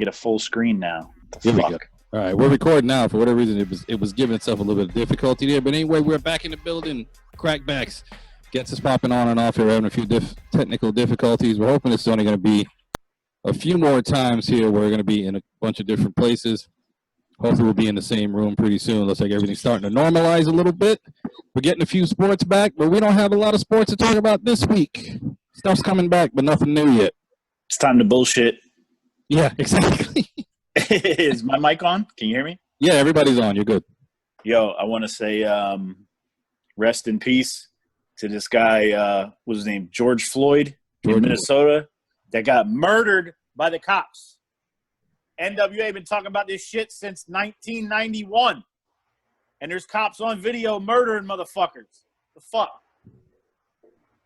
get a full screen now. Here we go. All right, we're recording now. For whatever reason, it was giving itself a little bit of difficulty there. But anyway, we're back in the building. Crackbacks gets us popping on and off here. We're having a few technical difficulties. We're hoping it's only going to be a few more times here. We're going to be in a bunch of different places. Hopefully we'll be in the same room pretty soon. Looks like everything's starting to normalize a little bit. We're getting a few sports back, but we don't have a lot of sports to talk about this week. Stuff's coming back, but nothing new yet. It's time to bullshit. Yeah, exactly. Is my mic on? Can you hear me? Yeah, everybody's on. You're good. Yo, I want to say rest in peace to this guy, what was his name? George Floyd in Minnesota that got murdered by the cops. NWA been talking about this shit since 1991. And there's cops on video murdering motherfuckers. The fuck?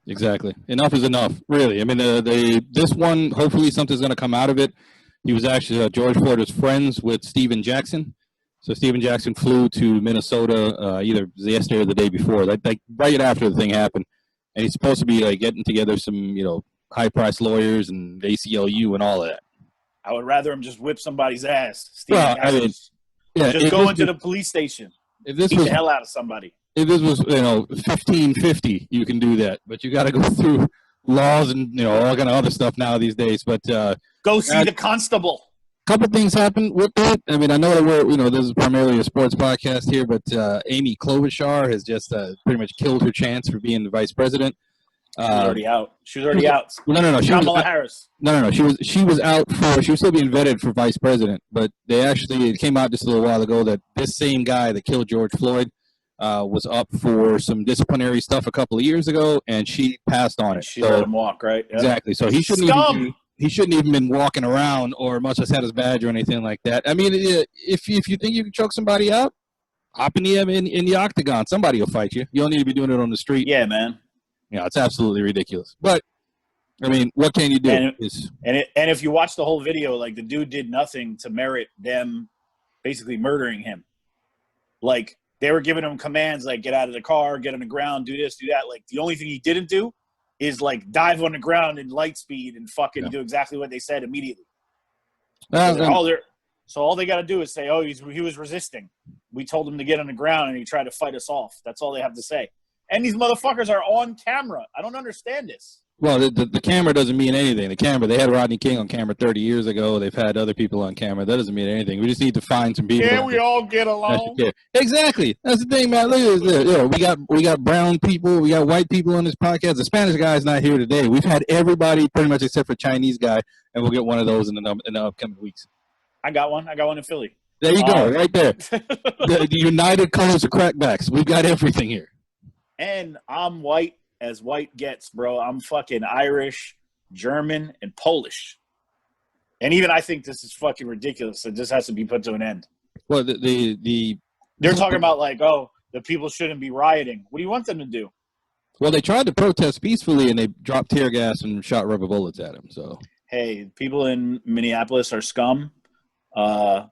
Exactly. Enough is enough, really. I mean, this one, hopefully something's going to come out of it. He was actually, George Floyd was friends with Steven Jackson. So Steven Jackson flew to Minnesota either yesterday or the day before, like right after the thing happened. And he's supposed to be like getting together some, high-priced lawyers and ACLU and all of that. I would rather him just whip somebody's ass. Steven Jackson, just go into the police station. Beat the hell out of somebody. If this was, 1550, you can do that. But you got to go through laws and, all kind of other stuff now these days. But go see the constable. A couple things happened with that. I mean, I know that we're, this is primarily a sports podcast here, but Amy Klobuchar has just pretty much killed her chance for being the vice president. She's already out. She was already out. No. Kamala Harris. No. She was out for. She was still being vetted for vice president, but it came out just a little while ago that this same guy that killed George Floyd was up for some disciplinary stuff a couple of years ago, and she passed on it. She let him walk, right? Yep. Exactly. So he shouldn't even been walking around or much less had his badge or anything like that. I mean, if you think you can choke somebody out, hop in the octagon. Somebody will fight you. You don't need to be doing it on the street. Yeah, man. It's absolutely ridiculous. But I mean, what can you do? And if you watch the whole video, like the dude did nothing to merit them basically murdering him. Like they were giving him commands like get out of the car, get on the ground, do this, do that. Like the only thing he didn't do is like dive on the ground in light speed and fucking do exactly what they said immediately. So all they got to do is say, oh, he was resisting. We told him to get on the ground and he tried to fight us off. That's all they have to say. And these motherfuckers are on camera. I don't understand this. Well, the camera doesn't mean anything. They had Rodney King on camera 30 years ago. They've had other people on camera. That doesn't mean anything. We just need to find some people. Can we all get along? Exactly. That's the thing, man. Look at this. We got brown people. We got white people on this podcast. The Spanish guy's not here today. We've had everybody pretty much except for Chinese guy, and we'll get one of those in the upcoming weeks. I got one in Philly. There you go, right there. the United Colors of Crackbacks. We've got everything here. And I'm white as white gets, bro. I'm fucking Irish, German, and Polish. And even I think this is fucking ridiculous. It just has to be put to an end. Well, they're talking about like, oh, the people shouldn't be rioting. What do you want them to do? Well, they tried to protest peacefully, and they dropped tear gas and shot rubber bullets at them. So, hey, people in Minneapolis are scum.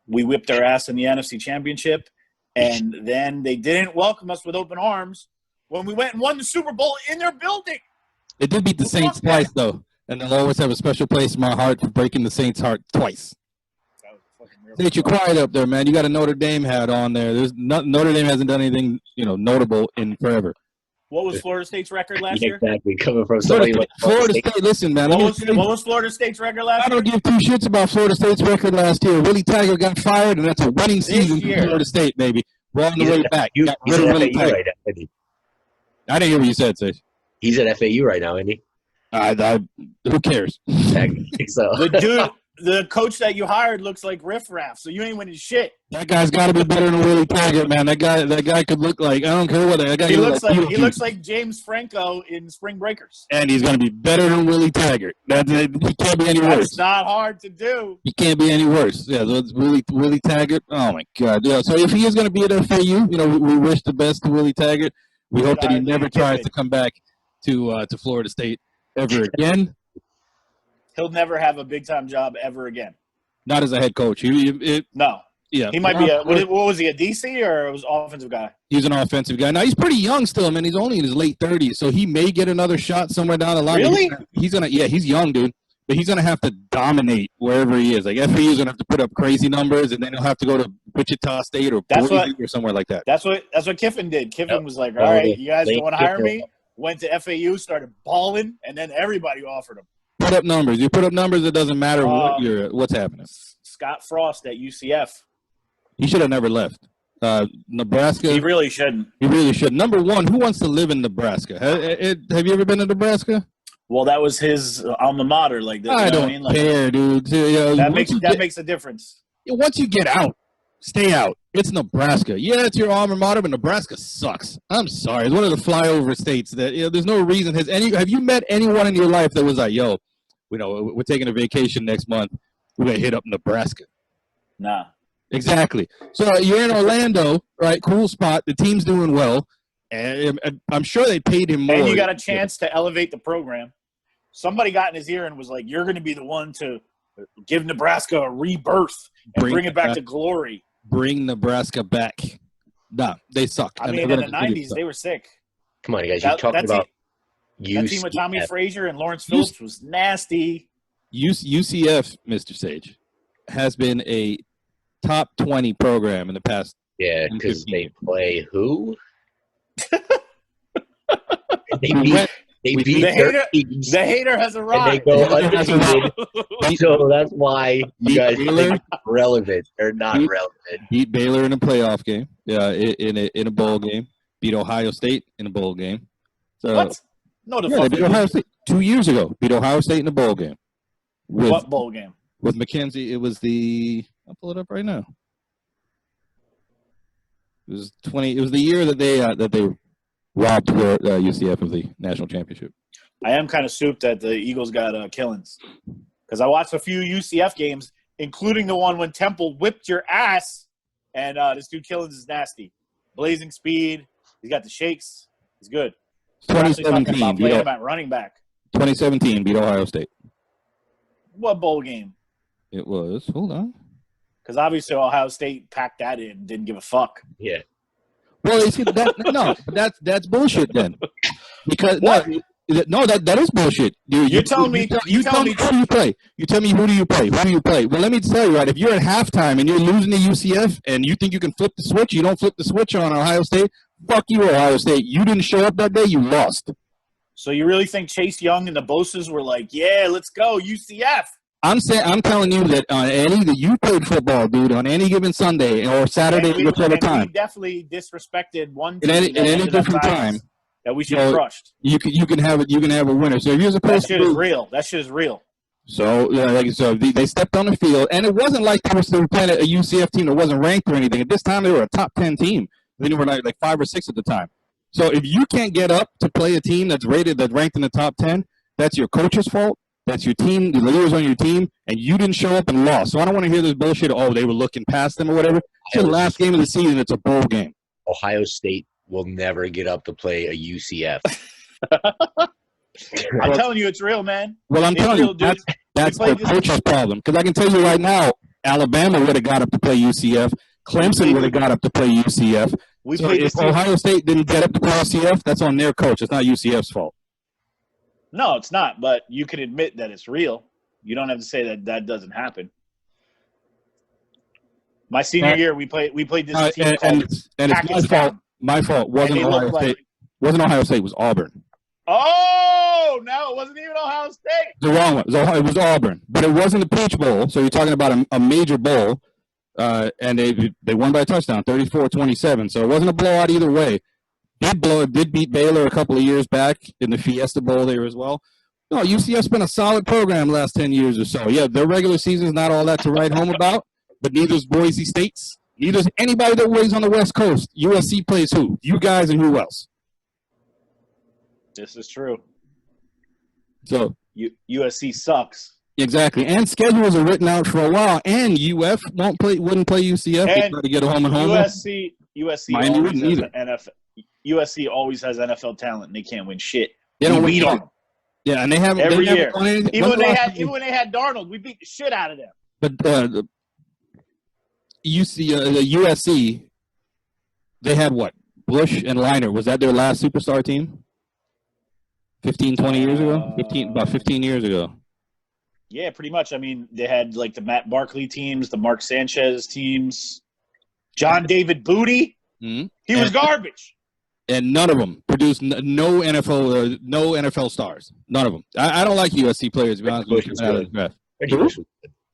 We whipped their ass in the NFC Championship, and then they didn't welcome us with open arms when we went and won the Super Bowl in their building. They did beat the Saints twice, though, and they'll always have a special place in my heart for breaking the Saints' heart twice. State, you're quiet up there, man. You got a Notre Dame hat on there. Notre Dame hasn't done anything, notable in forever. What was Florida State's record last year? Exactly, coming from Florida State. Listen, man. What was Florida State's record last year? I don't give two shits about Florida State's record last year. Willie Taggart got fired, and that's a winning season for Florida State, baby. We're on the way back. He's at FAU right now, isn't he? I didn't hear what you said, Sage. He's at FAU right now, isn't he? Who cares? Exactly. So. The coach that you hired looks like riffraff, so you ain't winning shit. That guy's got to be better than Willie Taggart, man. That guy could look like, I don't care what that guy. He looks like James Franco in Spring Breakers. And he's going to be better than Willie Taggart. He can't be any worse. It's not hard to do. He can't be any worse. Yeah, so it's Willie Taggart. Oh my God. Yeah. So if he is going to be at FAU, we wish the best to Willie Taggart. We hope that he never tries to come back to Florida State ever again. He'll never have a big-time job ever again. Not as a head coach. No. Yeah. He might be what was he, a DC or was offensive guy? He's an offensive guy. Now, he's pretty young still, man. He's only in his late 30s, so he may get another shot somewhere down the line. Really? He's young, dude. but he's going to have to dominate wherever he is. Like FAU is going to have to put up crazy numbers, and then he'll have to go to Wichita State or Boise or somewhere like that. That's what Kiffin did. Kiffin was like, all right, you guys don't want to hire me? Went to FAU, started balling, and then everybody offered him. Put up numbers. You put up numbers, it doesn't matter what's happening. Scott Frost at UCF. He should have never left. Nebraska. He really shouldn't. He really should. Number one, who wants to live in Nebraska? Have you ever been to Nebraska? Well, that was his alma mater. Like, I don't care, dude. That makes a difference. Once you get out, stay out. It's Nebraska. Yeah, it's your alma mater, but Nebraska sucks. I'm sorry. It's one of the flyover states that there's no reason. Have you met anyone in your life that was like, yo, we're taking a vacation next month. We're gonna hit up Nebraska? Nah. Exactly. So you're in Orlando, right? Cool spot. The team's doing well, and I'm sure they paid him more. And you got a chance to elevate the program. Somebody got in his ear and was like, "You're going to be the one to give Nebraska a rebirth and bring it back to glory. Bring Nebraska back." Nah, they suck. I mean, in the '90s, they were sick. Come on, you guys. You're talking about that team with Tommy Frazier and Lawrence Phillips was nasty. UCF, Mr. Sage, has been a top 20 program in the past. Yeah, because they play who? They beat the hater has arrived. And they go undefeated. So that's why you guys think relevant or not relevant. Beat Baylor in a playoff game. Yeah, in a bowl game. Beat Ohio State in a bowl game. So, what? No, they beat Ohio State 2 years ago. Beat Ohio State in a bowl game. What bowl game? With McKenzie, it was I'll pull it up right now. It was the year that they robbed UCF of the national championship. I am kind of souped that the Eagles got Killings because I watched a few UCF games, including the one when Temple whipped your ass, and this dude Killings is nasty, blazing speed. He's got the shakes. He's good. 2017 beat him at running back. 2017 beat Ohio State. What bowl game? It was. Hold on. Because obviously Ohio State packed that in, didn't give a fuck. Yeah. Well, you see, that's bullshit then. Because that is bullshit. Dude, you tell me who do you play? You tell me who do you play? Who do you play? Well, let me tell you, right? If you're at halftime and you're losing to UCF and you think you can flip the switch, you don't flip the switch on Ohio State. Fuck you, Ohio State. You didn't show up that day. You lost. So you really think Chase Young and the Boses were like, yeah, let's go, UCF? I'm telling you that you played football, dude, on any given Sunday or Saturday, whichever time. We definitely disrespected one team at any different time that we should have crushed. You can have a winner. So if you're supposed that shit is real. So they stepped on the field, and it wasn't like they were playing a UCF team that wasn't ranked or anything. At this time, they were a top 10 team. They were like 5 or 6 at the time. So if you can't get up to play a team that's ranked in the top 10, that's your coach's fault. That's your team, the leaders on your team, and you didn't show up and lost. So I don't want to hear this bullshit. Oh, they were looking past them or whatever. It's the last game of the season. It's a bowl game. Ohio State will never get up to play a UCF. I'm telling you, it's real, man. Well, I'm telling you, that's the coach's problem. Because I can tell you right now, Alabama would have got up to play UCF. Clemson would have got up to play UCF. So if Ohio State didn't get up to play UCF, that's on their coach. It's not UCF's fault. No, it's not, but you can admit that it's real. You don't have to say that doesn't happen. My senior year, we played this team called it's my fault. My fault wasn't Ohio State. Wasn't Ohio State. It was Auburn. Oh, no, it wasn't even Ohio State. The wrong one. It was Auburn, but it wasn't the Peach Bowl. So you're talking about a major bowl, and they won by a touchdown, 34-27. So it wasn't a blowout either way. Did beat Baylor a couple of years back in the Fiesta Bowl there as well. No, UCF's been a solid program the last 10 years or so. Yeah, their regular season's not all that to write home about, but neither is Boise State's. Neither is anybody that weighs on the West Coast. USC plays who? You guys and who else? This is true. So USC sucks. Exactly, and schedules are written out for a while. And UF wouldn't play UCF. They try to get a home and home. USC always has NFL talent, and they can't win shit. They don't beat them. Yeah, and they haven't every year. Even when they had Darnold, we beat the shit out of them. But the USC, they had what? Bush and Liner. Was that their last superstar team? 20 years ago? About 15 years ago. Yeah, pretty much. I mean, they had like the Matt Barkley teams, the Mark Sanchez teams, John David Booty. Mm-hmm. He was garbage. And none of them produced no NFL stars. None of them. I don't like USC players. To be honest with you.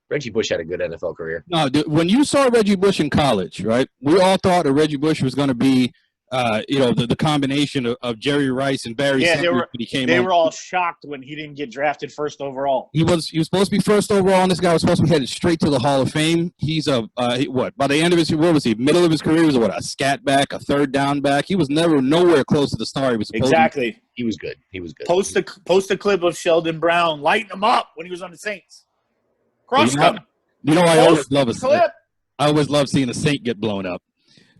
Reggie Bush had a good NFL career. No, when you saw Reggie Bush in college, right? We all thought that Reggie Bush was going to be, the combination of Jerry Rice and Barry Sanders. They were all shocked when he didn't get drafted first overall. He was supposed to be first overall, and this guy was supposed to be headed straight to the Hall of Fame. He's by the end of his, what was he? Middle of his career, he was a scat back, a third down back. He was nowhere close to the star he was supposed to be. He was good. He was good. Post a clip of Sheldon Brown lighting him up when he was on the Saints. Crush him. I always love I always love seeing a Saint get blown up.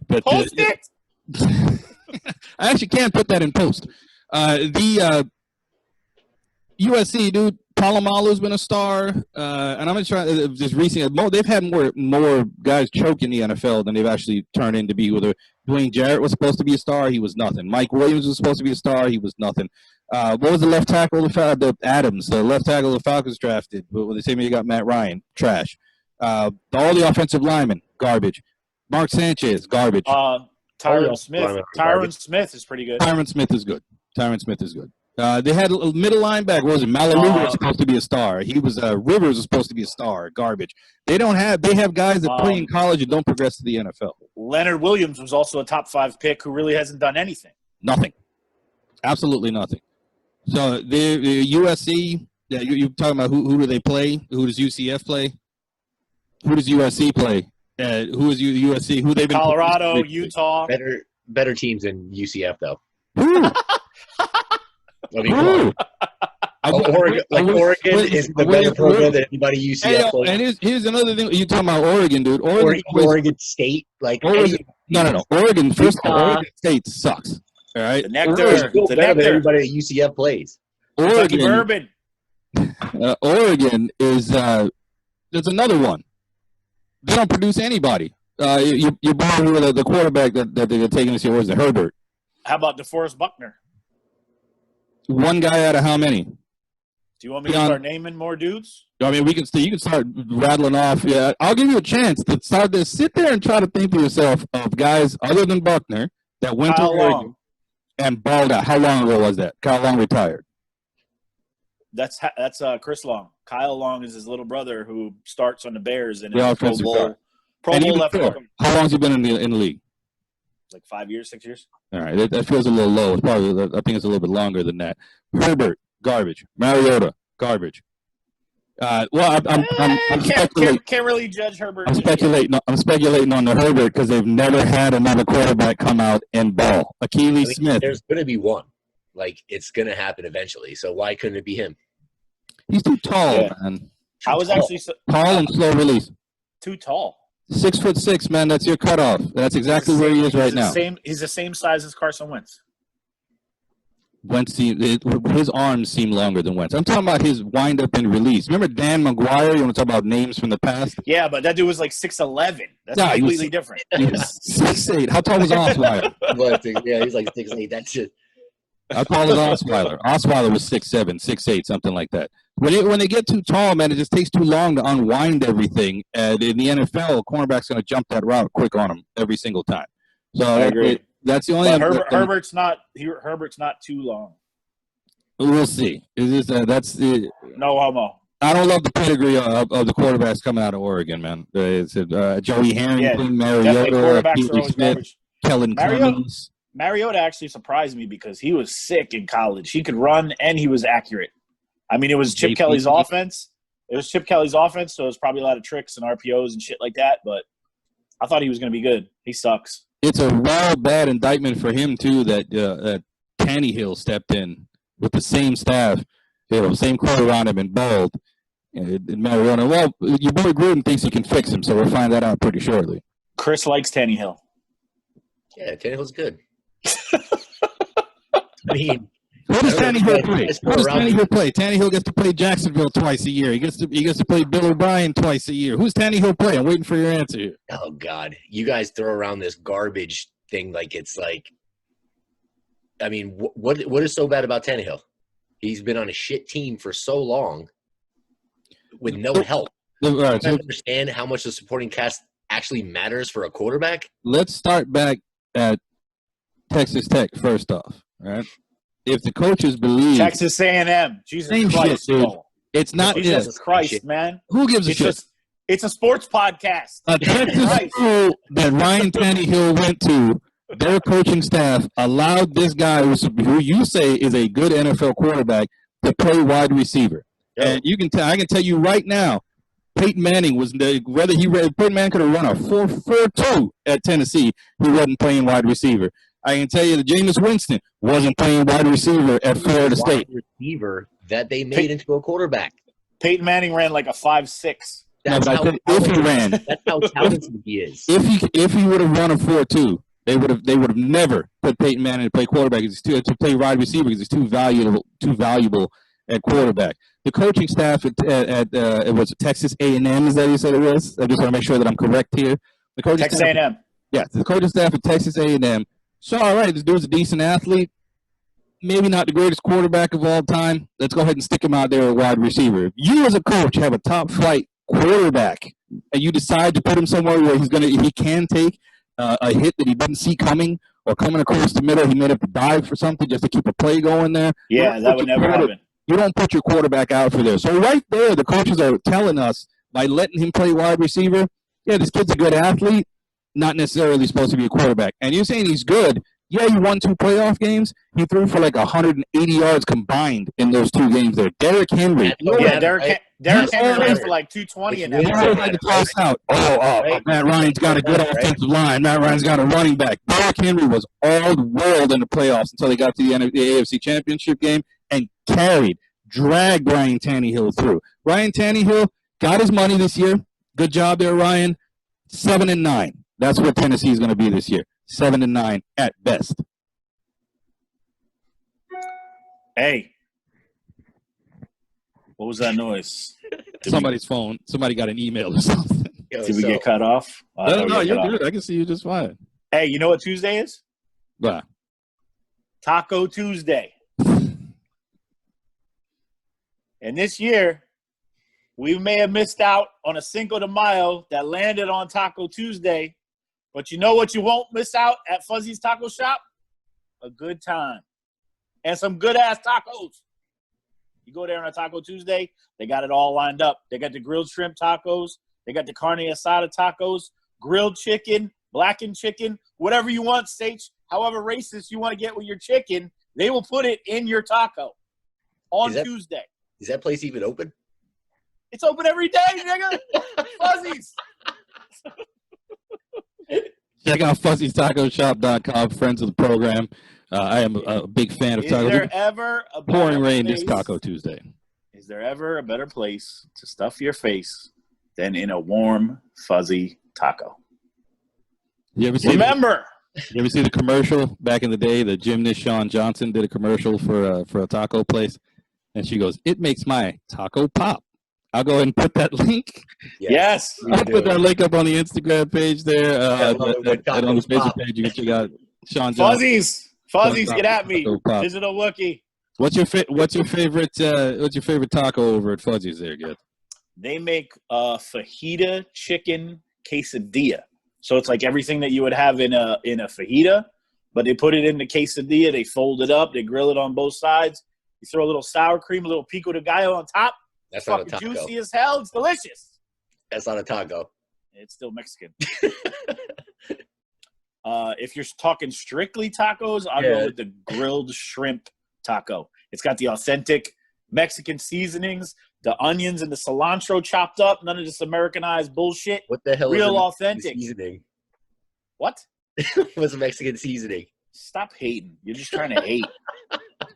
But post it. I actually can't put that in post. The USC dude, Palomalu's been a star, and I'm gonna try just recently. They've had more guys choke in the NFL than they've actually turned into be. Whether Dwayne Jarrett was supposed to be a star, he was nothing. Mike Williams was supposed to be a star, he was nothing. What was the left tackle? The Adams, the left tackle the Falcons drafted. But they say you got Matt Ryan, trash. All the offensive linemen, garbage. Mark Sanchez, garbage. Tyron Smith is pretty good. Tyron Smith is good. They had a middle linebacker. What was it? Malaluga was supposed to be a star. He was Rivers was supposed to be a star. Garbage. They have guys that play in college and don't progress to the NFL. Leonard Williams was also a top 5 pick who really hasn't done anything. Nothing. Absolutely nothing. So the USC. Yeah, you're talking about who do they play? Who does UCF play? Who does USC play? Who is USC? Who they've been? Colorado, Utah. Better teams than UCF though. Who? Oregon is the better program than anybody UCF plays. And here's another thing. You're talking about Oregon, dude. Oregon State, No. Oregon. First of all, Oregon State sucks. All right. The nectar. The better than everybody at UCF plays. Oregon. Oregon is there's another one. They don't produce anybody. You borrow the quarterback that they're taking this year. What is it? Herbert. How about DeForest Buckner? One guy out of how many? Do you want me to start naming more dudes? I mean, you can start rattling off. Yeah, I'll give you a chance to start this. Sit there and try to think to yourself of guys other than Buckner that went to Oregon and balled out. How long ago was that? Kyle Long retired. That's Chris Long. Kyle Long is his little brother who starts on the Bears and is Pro Bowl left tackle. How long has he been in the league? Like 5 years, 6 years. All right, that feels a little low. It's probably, I think it's a little bit longer than that. Herbert, garbage. Mariota, garbage. I'm can't really judge Herbert. I'm speculating on the Herbert because they've never had another quarterback come out and ball. Akili Smith. There's going to be one. It's going to happen eventually. So why couldn't it be him? He's too tall, man. I was actually tall and slow release. Too tall. 6'6", man. That's your cutoff. That's exactly where he is right now. He's the same size as Carson Wentz. His arms seem longer than Wentz. I'm talking about his wind up and release. Remember Dan McGuire? You want to talk about names from the past? Yeah, but that dude was like 6'11". That's completely different. He was 6'8". How tall was Osweiler? Yeah, he's like 6'8". That's it. How tall was Osweiler? Osweiler was 6'7", 6'8", something like that. When they get too tall, man, it just takes too long to unwind everything. And in the NFL, a cornerback's going to jump that route quick on him every single time. So I agree. That's the only. Herbert's not too long. We'll see. That's the no homo. I don't love the pedigree of the quarterbacks coming out of Oregon, man. It's Joey Harrington, Mariota, Smith, Kellen Clemens. Mariota actually surprised me because he was sick in college. He could run and he was accurate. I mean, it was Chip Kelly's offense. So it was probably a lot of tricks and RPOs and shit like that. But I thought he was going to be good. He sucks. It's a real bad indictment for him too that Tannehill stepped in with the same staff, same crew around him and balled. And Mariota. Well, your boy Gruden thinks he can fix him, so we'll find that out pretty shortly. Chris likes Tannehill. Yeah, Tannehill's good. I mean, what does Tannehill play? Tannehill gets to play Jacksonville twice a year. He gets to play Bill O'Brien twice a year. Who's Tannehill play? I'm waiting for your answer here. Oh God, you guys throw around this garbage thing like it's like. I mean, what is so bad about Tannehill? He's been on a shit team for so long. with no help. All right, I understand how much the supporting cast actually matters for a quarterback. let's start back at Texas Tech first off. All right, if the coaches believe Texas A&M, Jesus same Christ, shit, dude. bro. It's not Jesus Christ, shit. man. Who gives a It's shit? just it's a sports podcast. A Texas Christ. school that Ryan Tannehill went to, their coaching staff allowed this guy who you say is a good NFL quarterback to play wide receiver. Yo. And I can tell you right now, Peyton Manning Peyton Manning could have run a 4.42 at Tennessee. He wasn't playing wide receiver. I can tell you that Jameis Winston wasn't playing wide receiver at Florida State. Receiver that they made into a quarterback. Peyton Manning ran like a 5'6". That's No, how if he ran, that's how talented he is. if he would have run a 4.2, they would have never put Peyton Manning to play quarterback. To play wide receiver because he's too valuable at quarterback. The coaching staff at it was Texas A&M. Is that you said it was? I just want to make sure that I'm correct here. The coaching Texas staff, A&M. yeah, the coaching staff at Texas A&M. So all right, this dude's a decent athlete. Maybe not the greatest quarterback of all time. Let's go ahead and stick him out there at wide receiver. If you as a coach have a top flight quarterback and you decide to put him somewhere where he can take a hit that he didn't see coming or coming across the middle, he may have to dive for something just to keep a play going there. Yeah, that would never happen. You don't put your quarterback out for this. So right there, the coaches are telling us by letting him play wide receiver, yeah, this kid's a good athlete, not necessarily supposed to be a quarterback. And you're saying he's good. Yeah, he won 2 playoff games. He threw for like 180 yards combined in those 2 games there. Derrick Henry. Yeah, Derrick Henry ran for like 220 in that. You always like to toss out. Matt Ryan's got a good offensive line. Matt Ryan's got a running back. Derrick Henry was all the world in the playoffs until they got to the AFC Championship game and dragged Ryan Tannehill through. Ryan Tannehill got his money this year. Good job there, Ryan. 7-9. That's what Tennessee is going to be this year. 7-9 at best. Hey, what was that noise? Somebody's phone. Somebody got an email or something. Did we get cut off? No, you're good. I can see you just fine. Hey, you know what Tuesday is? What? Taco Tuesday. And this year, we may have missed out on a Cinco de Mayo that landed on Taco Tuesday. But you know what you won't miss out at Fuzzy's Taco Shop? A good time. And some good-ass tacos. You go there on a Taco Tuesday, they got it all lined up. They got the grilled shrimp tacos. They got the carne asada tacos, grilled chicken, blackened chicken, whatever you want, Sage. However racist you want to get with your chicken, they will put it in your taco on Tuesday. Is that place even open? It's open every day, nigga. Fuzzy's. Check out Fuzzy'sTacoShop.com, friends of the program. I am a big fan of tacos. Is there ever a pouring rain place, this Taco Tuesday? Is there ever a better place to stuff your face than in a warm, fuzzy taco? You ever see the commercial back in the day? The gymnast Shawn Johnson did a commercial for a taco place, and she goes, "It makes my taco pop." I'll go ahead and put that link. Yes. I'll put that link up on the Instagram page there. And on the Facebook page, you can check out Shawn Johnson. Fuzzies, get at me. Digital Wookie. What's your favorite taco over at Fuzzy's there, Good? They make a fajita chicken quesadilla. So it's like everything that you would have in a fajita, but they put it in the quesadilla, they fold it up, they grill it on both sides. You throw a little sour cream, a little pico de gallo on top. That's fucking not a taco. Juicy as hell. It's delicious. That's not a taco. It's still Mexican. If you're talking strictly tacos, I'll go with the grilled shrimp taco. It's got the authentic Mexican seasonings, the onions and the cilantro chopped up, none of this Americanized bullshit. What the hell Real is authentic seasoning? What? What's a Mexican seasoning? Stop hating. You're just trying to hate.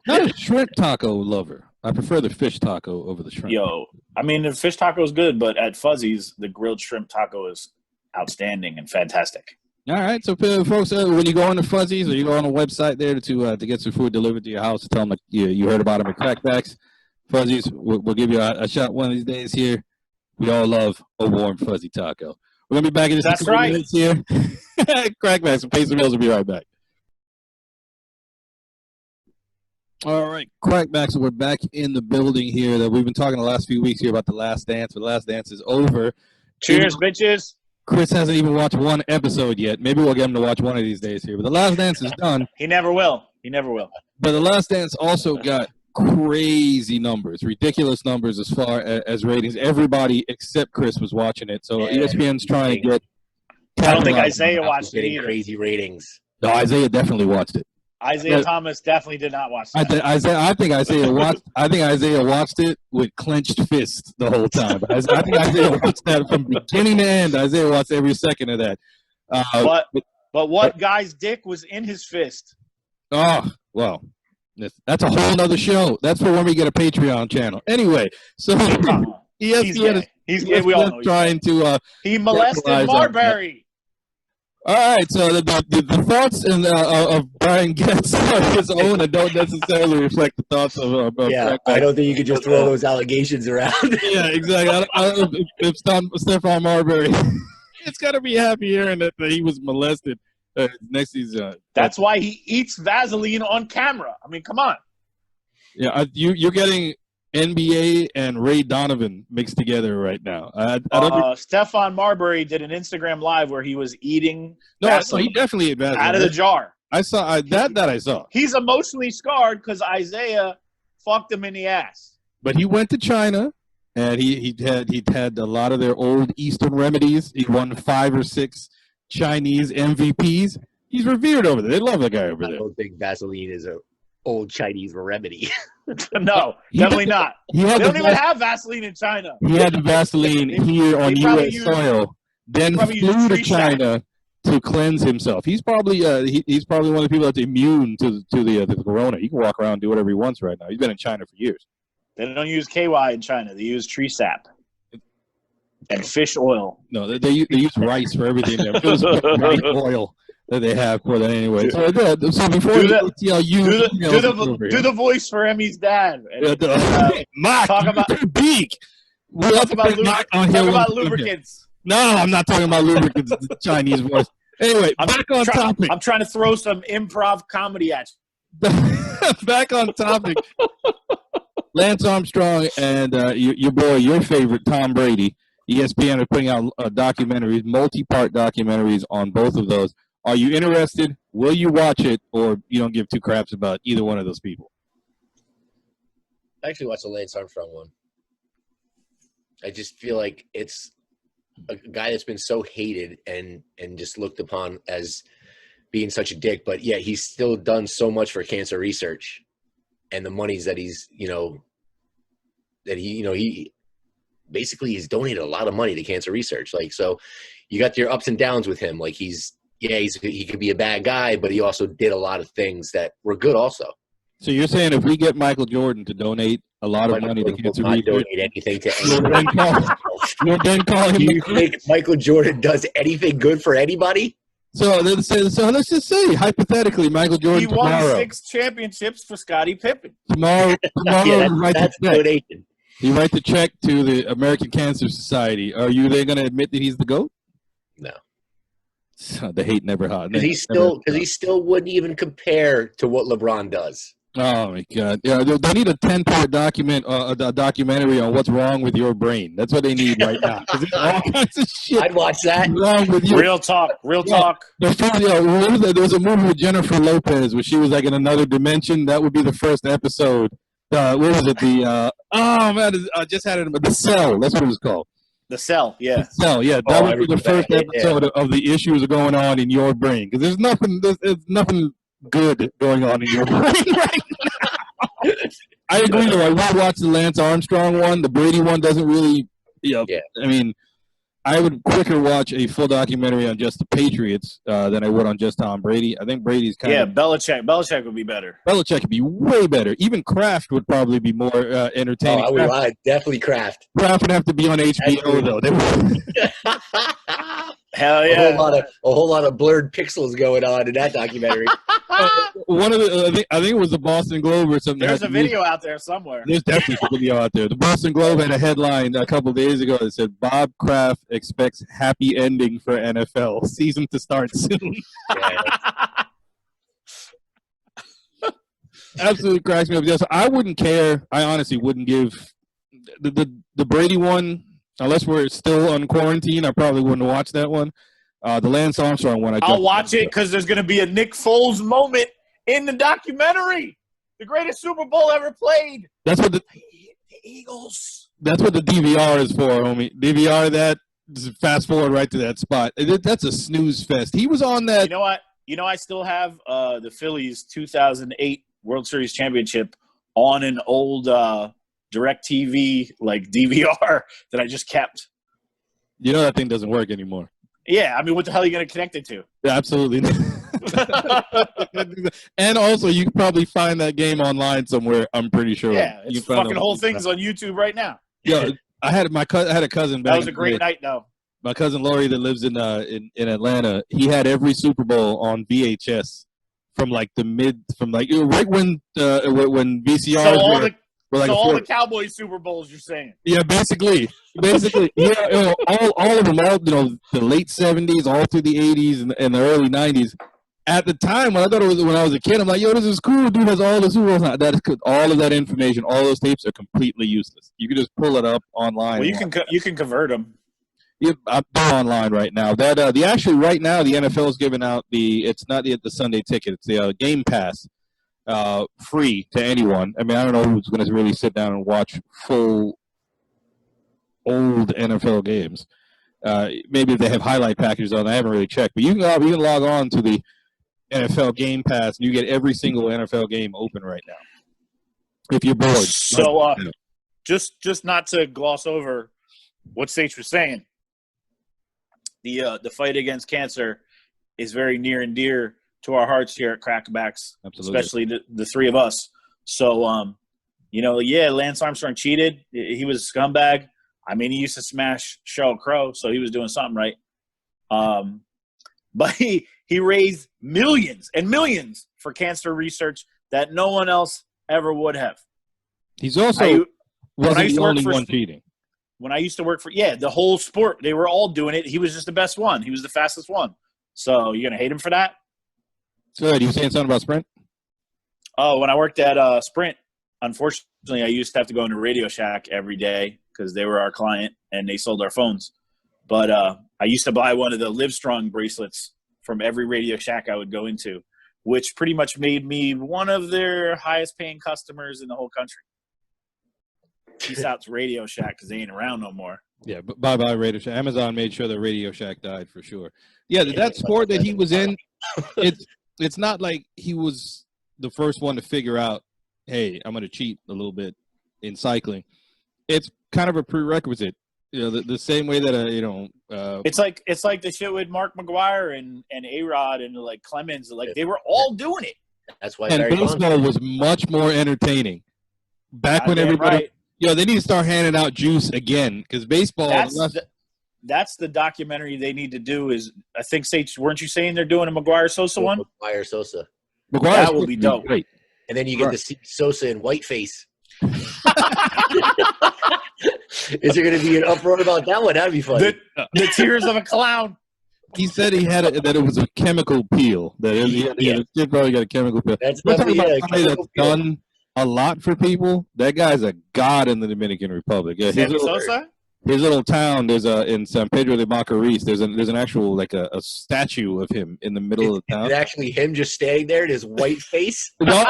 Not a shrimp taco lover. I prefer the fish taco over the shrimp. Yo, I mean, the fish taco is good, but at Fuzzy's, the grilled shrimp taco is outstanding and fantastic. All right, so folks, when you go on to Fuzzy's or you go on a website there to get some food delivered to your house, tell them that you heard about them at Crackbacks. Fuzzy's, we'll give you a shot one of these days here. We all love a warm fuzzy taco. We're gonna be back in just a couple minutes here. Crackbacks and Pace the Mills will be right back. All right, crackbacks. We're back in the building here. That we've been talking the last few weeks here about The Last Dance. But The Last Dance is over. Cheers, bitches. Chris hasn't even watched one episode yet. Maybe we'll get him to watch one of these days here. But The Last Dance is done. He never will. He never will. But The Last Dance also got crazy numbers, ridiculous numbers as far as ratings. Everybody except Chris was watching it. So ESPN's trying to get. I don't think Isaiah watched it either. Crazy ratings. No, Isaiah definitely watched it. Isaiah Thomas definitely did not watch that. I think Isaiah watched it with clenched fists the whole time. I think Isaiah watched that from beginning to end. Isaiah watched every second of that. But what guy's dick was in his fist? Oh, well, that's a whole other show. That's for when we get a Patreon channel. Anyway, so ESPN he's gay. We all know trying to he molested Marbury. All right, so the thoughts of Brian Getz are his own and don't necessarily reflect the thoughts of I don't think you could just throw those allegations around. Yeah, exactly. I don't know if Stephon Marbury, it's got to be happy hearing that he was molested next season. That's why he eats Vaseline on camera. I mean, come on. Yeah, you're getting NBA and Ray Donovan mixed together right now. Stephon Marbury did an Instagram live where he was eating he definitely ate Vaseline out of the jar. I saw that I saw. He's emotionally scarred because Isaiah fucked him in the ass. But he went to China, and he had a lot of their old Eastern remedies. He won 5 or 6 Chinese MVPs. He's revered over there. They love that guy over there. I don't think Vaseline is a old Chinese remedy. No, definitely not. They don't even have Vaseline in China. He had the Vaseline here on U.S. soil, then flew to China to cleanse himself. He's probably he's probably one of the people that's immune to the corona. He can walk around and do whatever he wants right now. He's been in China for years. They don't use KY in China. They use tree sap and fish oil. No, they use rice for everything. There's rice oil that they have for that anyway. So before do the voice for Emmy's dad. Mark, talk about lubricants. No, I'm not talking about lubricants. The Chinese voice. Anyway, back on topic. I'm trying to throw some improv comedy at you. Back on topic. Lance Armstrong and your boy, your favorite, Tom Brady. ESPN are putting out documentaries, multi-part documentaries on both of those. Are you interested? Will you watch it, or you don't give two craps about either one of those people? I actually watched the Lance Armstrong one. I just feel like it's a guy that's been so hated and just looked upon as being such a dick, but yeah, he's still done so much for cancer research, and the monies that he's he basically he's donated a lot of money to cancer research. Like, so you got your ups and downs with him. Like he could be a bad guy, but he also did a lot of things that were good also. So you're saying if we get Michael Jordan to donate a lot of money to cancer research, donate anything to anyone. You'll then call him. Do you think Michael Jordan does anything good for anybody? So let's just say hypothetically, Michael Jordan. He won 6 championships for Scottie Pippen. Tomorrow that's donation. He writes a check to the American Cancer Society. Are you then going to admit that he's the GOAT? No. The hate never hot. Because he still wouldn't even compare to what LeBron does. Oh my God! Yeah, they need a 10-part documentary on what's wrong with your brain. That's what they need right now. There's all kinds of shit. I'd watch that. Wrong with you. Real talk. There was a movie with Jennifer Lopez where she was like in another dimension. That would be the first episode. What was it? I just had it. The Cell. That's what it was called. The Cell. Yeah. The Cell. Yeah. That would be the first episode of the issues going on in your brain, because there's nothing good going on in your brain right now. I agree though. I will watch the Lance Armstrong one. The Brady one doesn't really, I mean, I would quicker watch a full documentary on just the Patriots than I would on just Tom Brady. I think Brady's kind of... Belichick would be better. Belichick would be way better. Even Kraft would probably be more entertaining. I would lie. Definitely Kraft. Kraft would have to be on HBO, though. Hell yeah. A whole lot of blurred pixels going on in that documentary. One of the, I think it was the Boston Globe or something. There's a video out there somewhere. There's definitely a video out there. The Boston Globe had a headline a couple of days ago that said, Bob Kraft expects happy ending for NFL. Season to start soon. absolutely cracks me up. Yes, I wouldn't care. I honestly wouldn't give the Brady one unless we're still on quarantine. I probably wouldn't watch that one. The Lance Armstrong one, I'll watch it because there's going to be a Nick Foles moment in the documentary. The greatest Super Bowl ever played. That's what the Eagles. That's what the DVR is for, homie. DVR that. Just fast forward right to that spot. That's a snooze fest. He was on that. You know what? I still have the Phillies 2008 World Series championship on an old DirecTV like DVR that I just kept. You know that thing doesn't work anymore. Yeah, I mean, what the hell are you going to connect it to? Yeah, absolutely. And also, you can probably find that game online somewhere. I'm pretty sure. Yeah, it's fucking whole thing's on YouTube right now. Yeah, I had a cousin back. That was a great night, though. My cousin Laurie that lives in Atlanta. He had every Super Bowl on VHS from right when VCRs were all the Cowboys Super Bowls, you're saying? Yeah, basically, yeah, all of them, the late '70s, all through the '80s and the early '90s. At the time, when I was a kid, I'm like, yo, this is cool. Dude has all the Super Bowls. All of that information, all those tapes are completely useless. You can just pull it up online. Well, you can convert them. Yeah, I'm online right now. That right now the NFL is giving out it's not the Sunday ticket. It's the Game Pass, free to anyone. I mean, I don't know who's going to really sit down and watch full old NFL games. Maybe if they have highlight packages on, I haven't really checked. But you can log on to the NFL Game Pass and you get every single NFL game open right now. If you're bored. So, just not to gloss over what Sage was saying. The fight against cancer is very near and dear to our hearts here at Crackbacks, absolutely. Especially the three of us. So, Lance Armstrong cheated. He was a scumbag. I mean, he used to smash Sheryl Crow, so he was doing something right. But he raised millions and millions for cancer research that no one else ever would have. He's also wasn't the only one cheating. When I used to work for, the whole sport, they were all doing it. He was just the best one. He was the fastest one. So you're going to hate him for that? Good. You were saying something about Sprint? Oh, when I worked at Sprint, unfortunately, I used to have to go into Radio Shack every day because they were our client and they sold our phones. But I used to buy one of the Livestrong bracelets from every Radio Shack I would go into, which pretty much made me one of their highest paying customers in the whole country. Peace out to Radio Shack because they ain't around no more. Yeah, but bye-bye Radio Shack. Amazon made sure that Radio Shack died for sure. Yeah, that sport that he was in, it's not like he was the first one to figure out, hey, I'm going to cheat a little bit in cycling. It's kind of a prerequisite. The same way that it's like the shit with Mark McGuire and A-Rod and like Clemens, like they were all doing it. That's why. And baseball was much more entertaining back when everybody. Right. They need to start handing out juice again because baseball. That's the documentary they need to do. Is I think weren't you saying they're doing a McGuire Sosa one? McGuire Sosa. That will be dope. Great. And then you get to see Sosa in whiteface. Is there going to be an uproar about that one? That'd be fun. The tears of a clown. He said that it was a chemical peel. He probably got a chemical peel. We're talking about somebody that's done a lot for people. That guy's a god in the Dominican Republic. Yeah, his little town. There's in San Pedro de Macorís. There's an actual a statue of him in the middle of the town. Is it actually him just standing there in his white face? No,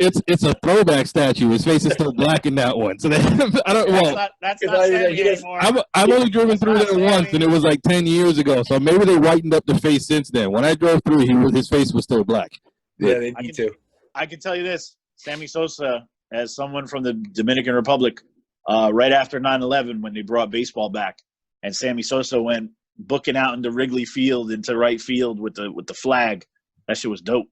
it's a throwback statue. His face is still black in that one. So I don't. That's not anymore. I've only driven through there once, and it was like 10 years ago. So maybe they whitened up the face since then. When I drove through, his face was still black. Yeah, they need to. I can tell you this: Sammy Sosa, as someone from the Dominican Republic. Right after 9/11 when they brought baseball back and Sammy Sosa went booking out into Wrigley Field into right field with the flag. That shit was dope.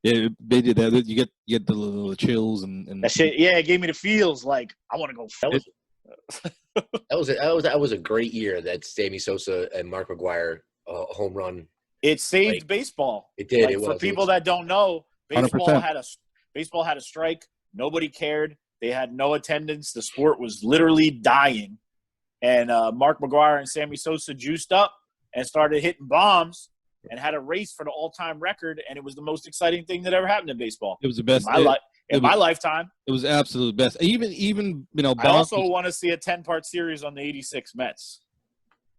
Yeah, they did that. You get the little chills and that shit. Yeah, it gave me the feels like I want to go. That was a great year. That Sammy Sosa and Mark McGuire home run. It saved baseball. It did. For people that don't know, baseball 100%. had a strike. Nobody cared. They had no attendance. The sport was literally dying. And Mark McGuire and Sammy Sosa juiced up and started hitting bombs. and had a race for the all-time record, and it was the most exciting thing that ever happened in baseball. It was the best in my lifetime. It was absolute best. Even I also want to see a 10-part series on the '86 Mets.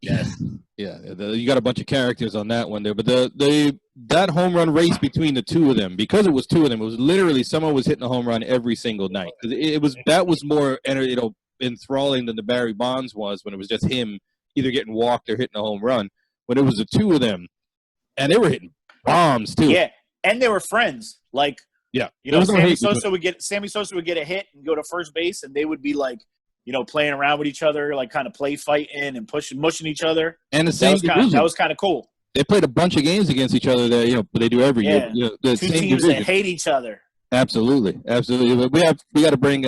Yes. Yeah, you got a bunch of characters on that one there, but that home run race between the two of them, because it was two of them, it was literally someone was hitting a home run every single night. That was more enthralling than the Barry Bonds was, when it was just him either getting walked or hitting a home run. When it was the two of them, and they were hitting bombs too. Yeah, and they were friends. Like, yeah, Sammy Sosa would get a hit and go to first base, and they would be like, playing around with each other, like kind of play fighting and mushing each other. And the same that was kind of cool. They played a bunch of games against each other there, but they do every year. The two same teams division. that hate each other. Absolutely. But we got to bring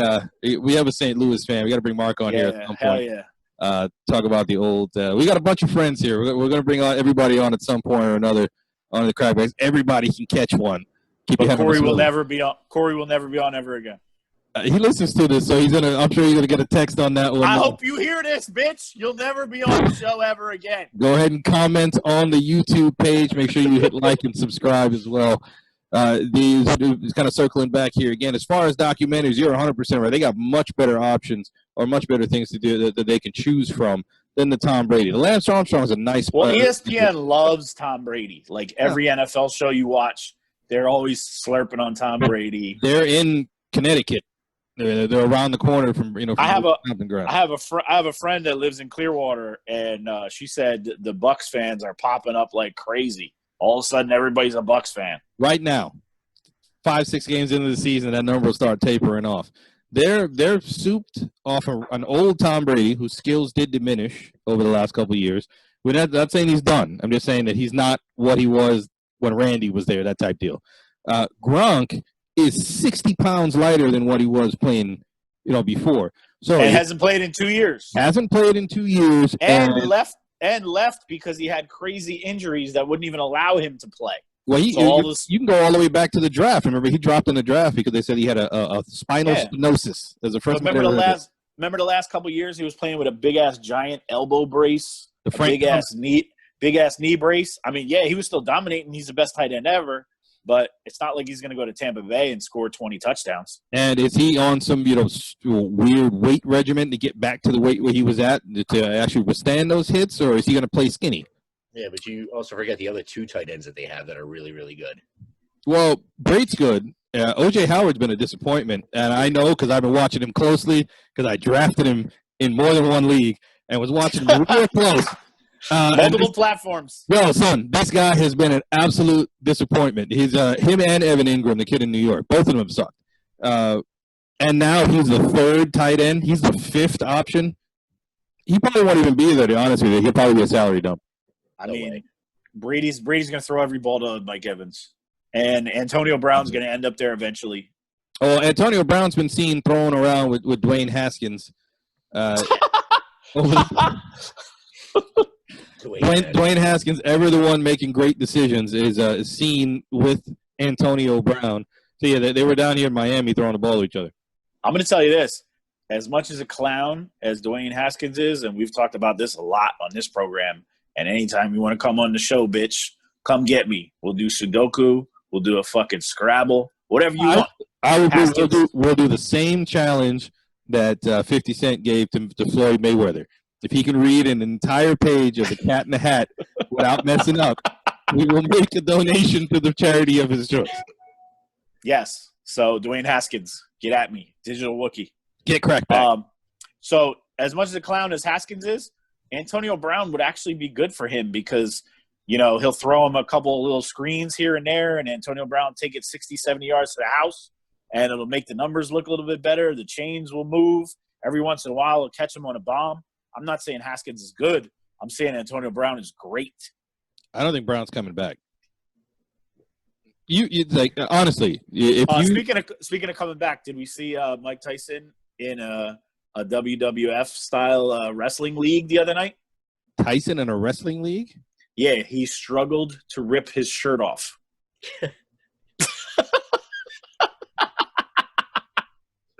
we have a St. Louis fan. We got to bring Mark on here at some point. Yeah. Talk about the old. We got a bunch of friends here. We're going to bring everybody on at some point or another on the Crackbacks. Everybody can catch one. But Corey will never be on. Corey will never be on ever again. He listens to this, so I'm sure he's gonna get a text on that one. I hope you hear this, bitch. You'll never be on the show ever again. Go ahead and comment on the YouTube page. Make sure you hit like and subscribe as well. These kind of circling back here again. As far as documentaries, you're 100% right. They got much better options or much better things to do that they can choose from than the Tom Brady. The Lance Armstrong is a nice. Well, ESPN loves Tom Brady. Like every NFL show you watch, they're always slurping on Tom Brady. They're in Connecticut. They're around the corner from I have a friend that lives in Clearwater, and she said the Bucks fans are popping up like crazy. All of a sudden, everybody's a Bucks fan. Right now, 5-6 games into the season, that number will start tapering off. They're souped off an old Tom Brady whose skills did diminish over the last couple of years. We're not saying he's done. I'm just saying that he's not what he was when Randy was there, that type deal. Gronk is 60 pounds lighter than what he was playing, before. So he hasn't played in 2 years. Hasn't played in 2 years. And left because he had crazy injuries that wouldn't even allow him to play. Well, you can go all the way back to the draft. Remember, he dropped in the draft because they said he had a spinal stenosis as a freshman. Remember the last couple of years he was playing with a big-ass giant elbow brace, big-ass knee brace. I mean, yeah, he was still dominating. He's the best tight end ever. But it's not like he's going to go to Tampa Bay and score 20 touchdowns. And is he on some, weird weight regimen to get back to the weight where he was at to actually withstand those hits, or is he going to play skinny? Yeah, but you also forget the other two tight ends that they have that are really, really good. Well, Brate's good. O.J. Howard's been a disappointment, and I know because I've been watching him closely because I drafted him in more than one league and was watching him real close. Multiple platforms. Well, son, this guy has been an absolute disappointment. He's him and Evan Ingram, the kid in New York. Both of them sucked. And now he's the third tight end. He's the fifth option. He probably won't even be there, to be honest with you. He'll probably be a salary dump. I mean, Brady's going to throw every ball to Mike Evans. And Antonio Brown's going to end up there eventually. Oh, Antonio Brown's been seen throwing around with Dwayne Haskins. Dwayne Haskins, ever the one making great decisions, is seen with Antonio Brown. So, yeah, they were down here in Miami throwing the ball to each other. I'm going to tell you this. As much as a clown as Dwayne Haskins is, and we've talked about this a lot on this program, and anytime you want to come on the show, bitch, come get me. We'll do Sudoku. We'll do a fucking Scrabble. Whatever you want. We'll do the same challenge that 50 Cent gave to Floyd Mayweather. If he can read an entire page of The Cat in the Hat without messing up, we will make a donation to the charity of his choice. Yes. So, Dwayne Haskins, get at me. Digital Wookie. Get crackback. So, as much as a clown as Haskins is, Antonio Brown would actually be good for him because, he'll throw him a couple of little screens here and there, and Antonio Brown take it 60, 70 yards to the house, and it'll make the numbers look a little bit better. The chains will move. Every once in a while, it'll catch him on a bomb. I'm not saying Haskins is good. I'm saying Antonio Brown is great. I don't think Brown's coming back. You honestly, speaking of coming back, did we see Mike Tyson in a WWF style wrestling league the other night? Tyson in a wrestling league? Yeah, he struggled to rip his shirt off.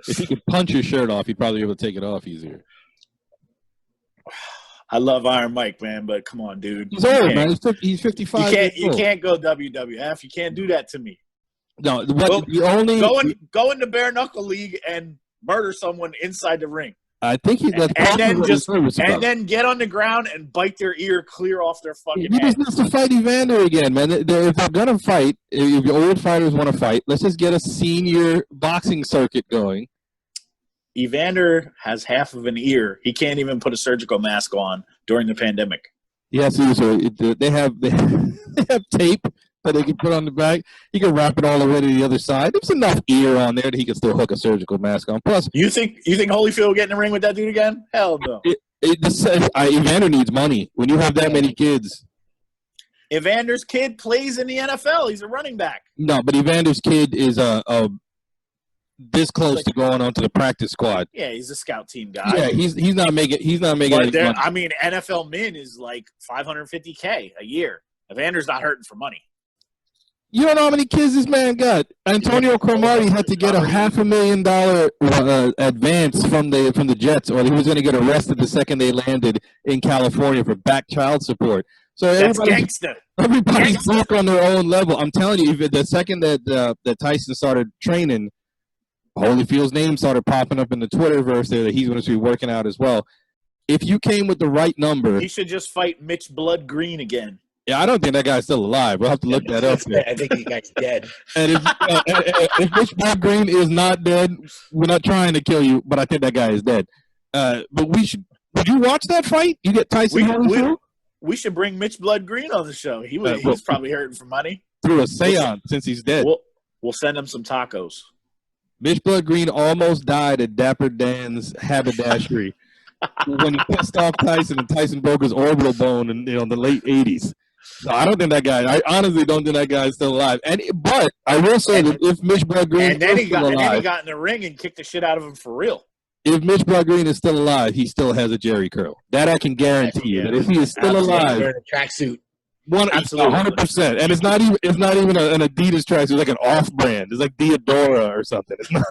If he could punch his shirt off, he'd probably be able to take it off easier. I love Iron Mike, man, but come on, dude. He's old, man. He's 55. You can't go WWF. You can't do that to me. No, go into bare knuckle league and murder someone inside the ring. I think and then get on the ground and bite their ear clear off their fucking head. He just needs to fight Evander again, man. If they're gonna fight, if your old fighters want to fight, let's just get a senior boxing circuit going. Evander has half of an ear. He can't even put a surgical mask on during the pandemic. Yes, so they have tape that they can put on the back. He can wrap it all the way to the other side. There's enough ear on there that he can still hook a surgical mask on. Plus, you think Holyfield will get in the ring with that dude again? Hell no. Evander needs money. When you have that many kids. Evander's kid plays in the NFL. He's a running back. No, but Evander's kid is this close to going onto the practice squad. Yeah, he's a scout team guy. Yeah, he's not making any money. I mean, NFL min is like $550K a year. Evander's not hurting for money. You don't know how many kids this man got. Antonio Cromartie had to get a $500,000 advance from the Jets, or he was going to get arrested the second they landed in California for back child support. So everybody's broke on their own level. I'm telling you, the second that Tyson started training, Holyfield's name started popping up in the Twitterverse there that he's going to be working out as well. If you came with the right number, he should just fight Mitch Blood Green again. Yeah, I don't think that guy's still alive. We'll have to look that up. I think the guy's dead. And if Mitch Blood Green is not dead, we're not trying to kill you, but I think that guy is dead. But would you watch that fight? You get Tyson we should bring Mitch Blood Green on the show. He's probably hurting for money. Through a seance since he's dead. We'll send him some tacos. Mitch Blood Green almost died at Dapper Dan's haberdashery when he pissed off Tyson, and Tyson broke his orbital bone in the late 80s. So I don't think that guy. I honestly don't think that guy is still alive. But I will say that if Mitch Blood Green and then he got in the ring and kicked the shit out of him for real. If Mitch Blood Green is still alive, he still has a Jerry curl. That I can guarantee you. That if he is still alive, wearing a tracksuit, 100%. And it's not even an Adidas tracksuit. It's like an off-brand. It's like Diodora or something. It's not.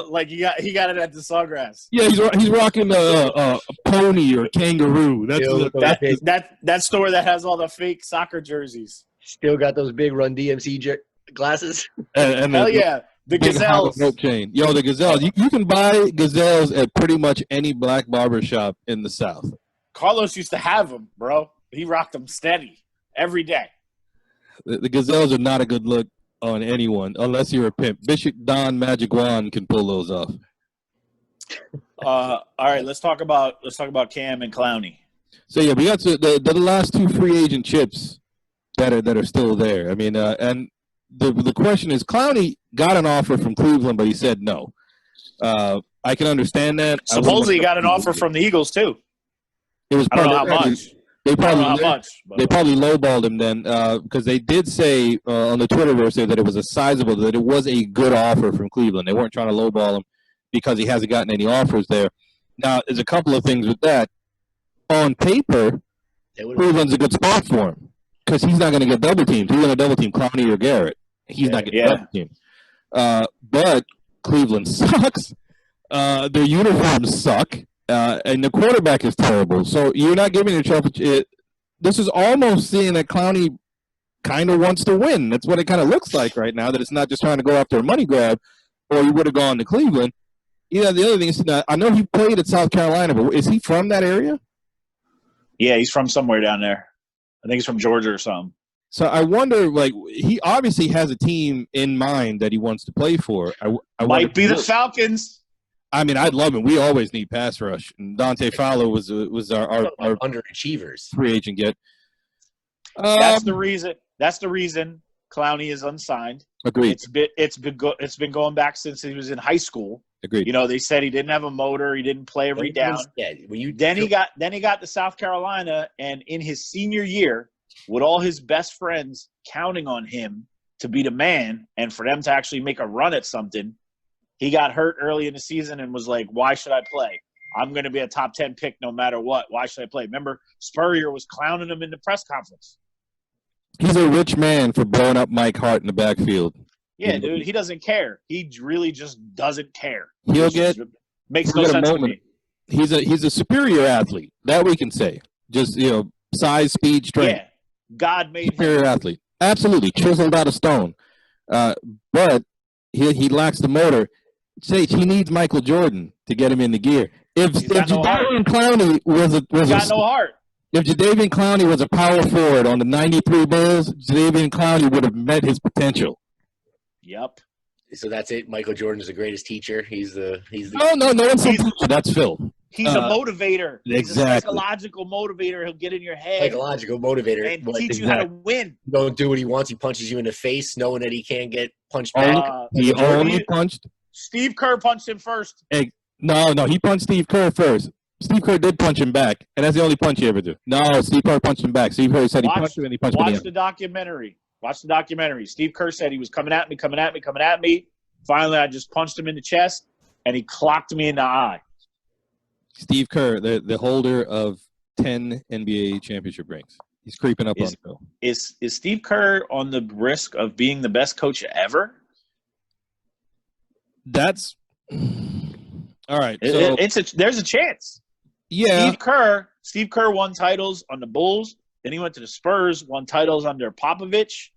Like he got it at the Sawgrass. Yeah, he's rocking a pony or kangaroo. That store that has all the fake soccer jerseys. Still got those big Run DMC glasses. And hell yeah, the Gazelles. Rope chain. Yo, the Gazelles. You can buy Gazelles at pretty much any black barber shop in the South. Carlos used to have them, bro. He rocked them steady every day. The Gazelles are not a good look on anyone unless you're a pimp. Bishop Don Magic Wand can pull those off. All right, let's talk about Cam and Clowney. So yeah, we got the last two free agent chips that are still there. I mean, and the question is, Clowney got an offer from Cleveland, but he said no. I can understand that. Supposedly, he got an offer from the Eagles too. It was. I don't know how much. They probably lowballed him then because they did say on the Twitterverse there that it was that it was a good offer from Cleveland. They weren't trying to lowball him because he hasn't gotten any offers there. Now, there's a couple of things with that. On paper, Cleveland's a good spot for him because he's not going to get double teamed. He's going to double team Clowney or Garrett. He's not getting double teamed. But Cleveland sucks. Their uniforms suck. And the quarterback is terrible. So you're not giving a trophy. This is almost seeing that Clowney kind of wants to win. That's what it kind of looks like right now, that it's not just trying to go after a money grab, or he would have gone to Cleveland. Yeah, the other thing is, I know he played at South Carolina, but is he from that area? Yeah, he's from somewhere down there. I think he's from Georgia or something. So I wonder, he obviously has a team in mind that he wants to play for. I might be the Falcons. I mean, I'd love him. We always need pass rush. And Dante Fowler was our underachievers free agent get. That's the reason. That's the reason Clowney is unsigned. Agreed. It's been going back since he was in high school. Agreed. They said he didn't have a motor. He didn't play every down. Then he got to South Carolina, and in his senior year, with all his best friends counting on him to be the man and for them to actually make a run at something, he got hurt early in the season and was like, why should I play? I'm going to be a top 10 pick no matter what. Why should I play? Remember, Spurrier was clowning him in the press conference. He's a rich man for blowing up Mike Hart in the backfield. Yeah, dude, he doesn't care. He really just doesn't care. He'll get Makes no sense to me. He's a superior athlete. That we can say. Just, size, speed, strength. Yeah. God made superior him. Athlete. Absolutely. Chiseled out of stone. But he lacks the motor. Sage, he needs Michael Jordan to get him into gear. If Jadeveon Clowney was no heart. If Jadeveon Clowney was a power forward on the 93 Bulls, Jadeveon Clowney would have met his potential. Yep. So that's it. Michael Jordan's the greatest teacher. He's the No one's a teacher. That's Phil. He's a motivator. Exactly. He's a psychological motivator. He'll get in your head. Psychological motivator. And teach you how to win. You don't do what he wants. He punches you in the face knowing that he can't get punched back. He only punched. Steve Kerr punched him first. No, he punched Steve Kerr first. Steve Kerr did punch him back, and that's the only punch he ever did. No, Steve Kerr punched him back. Steve Kerr said he punched him, and he punched him again. Watch the documentary. Steve Kerr said he was coming at me. Finally, I just punched him in the chest, and he clocked me in the eye. Steve Kerr, the holder of 10 NBA championship rings. He's creeping up on Phil. Is Steve Kerr on the risk of being the best coach ever? That's all right. So, there's a chance. Yeah. Steve Kerr won titles on the Bulls. Then he went to the Spurs, won titles under Popovich.